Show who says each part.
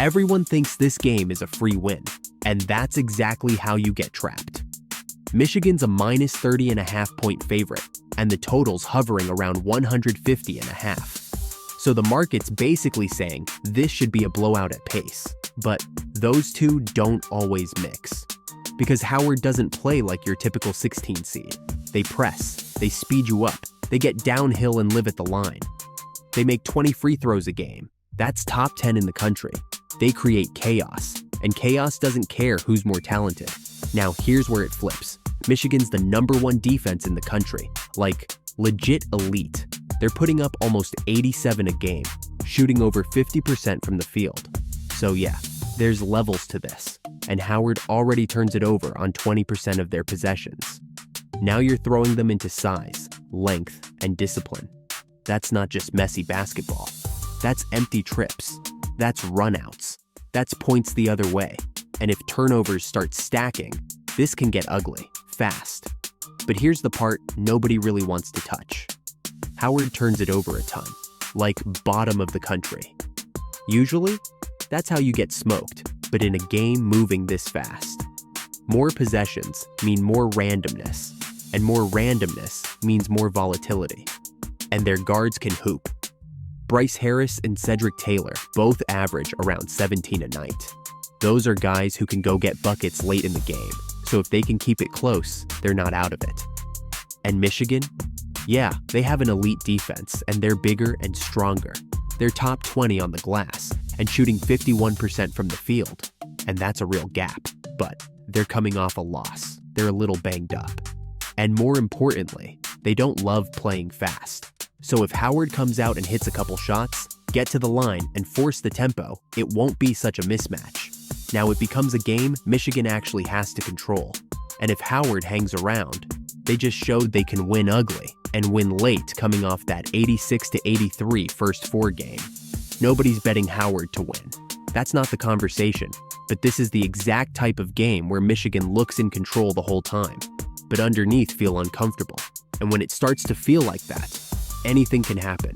Speaker 1: Everyone thinks this game is a free win, and that's exactly how you get trapped. Michigan's a minus 30.5 point favorite, and the total's hovering around 150.5. So the market's basically saying this should be a blowout at pace. But those two don't always mix. Because Howard doesn't play like your typical 16 seed. They press, they speed you up, they get downhill and live at the line. They make 20 free throws a game. That's top 10 in the country. They create chaos, and chaos doesn't care who's more talented. Now here's where it flips. Michigan's the #1 defense in the country, like legit elite. They're putting up almost 87 a game, shooting over 50% from the field. So yeah, there's levels to this, and Howard already turns it over on 20% of their possessions. Now you're throwing them into size, length, and discipline. That's not just messy basketball. That's empty trips. That's runouts. That's points the other way. And if turnovers start stacking, this can get ugly, fast. But here's the part nobody really wants to touch. Howard turns it over a ton, like bottom of the country. Usually, that's how you get smoked, but in a game moving this fast. More possessions mean more randomness, and more randomness means more volatility. And their guards can hoop. Bryce Harris and Cedric Taylor both average around 17 a night. Those are guys who can go get buckets late in the game, so if they can keep it close, they're not out of it. And Michigan? Yeah, they have an elite defense, and they're bigger and stronger. They're top 20 on the glass, and shooting 51% from the field. And that's a real gap, but they're coming off a loss. They're a little banged up. And more importantly, they don't love playing fast. So if Howard comes out and hits a couple shots, get to the line, and force the tempo, it won't be such a mismatch. Now it becomes a game Michigan actually has to control. And if Howard hangs around, they just showed they can win ugly and win late coming off that 86-83 first four game. Nobody's betting Howard to win. That's not the conversation, but this is the exact type of game where Michigan looks in control the whole time, but underneath feel uncomfortable. And when it starts to feel like that, anything can happen.